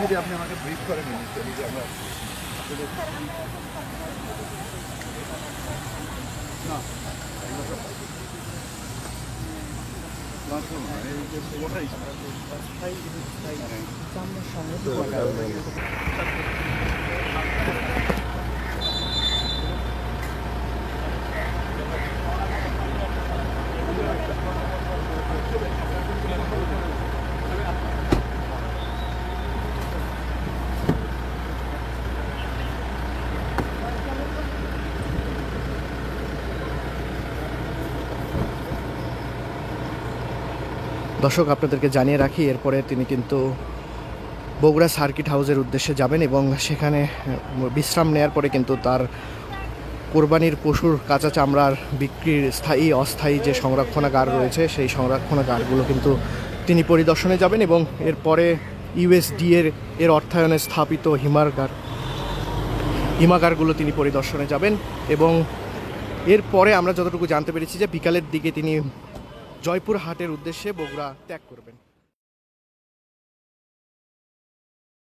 যদি আপনি আমাকে ব্রিফ করেন যে আমরা দর্শক আপনাদেরকে জানিয়ে রাখি, এরপরে তিনি কিন্তু বগুড়া সার্কিট হাউসের উদ্দেশ্যে যাবেন এবং সেখানে বিশ্রাম নেয়ার পরে কিন্তু তার কোরবানির পশুর কাঁচা চামড়ার বিক্রির স্থায়ী অস্থায়ী যে সংরক্ষণাগার রয়েছে সেই সংরক্ষণাগারগুলো কিন্তু তিনি পরিদর্শনে যাবেন এবং এরপরে এর অর্থায়নে স্থাপিত হিমাগারগুলো তিনি পরিদর্শনে যাবেন এবং এরপরে আমরা যতটুকু জানতে পেরেছি যে বিকালের দিকে তিনি জয়পুরহাটের উদ্দেশ্যে বগুড়া ত্যাগ করবেন।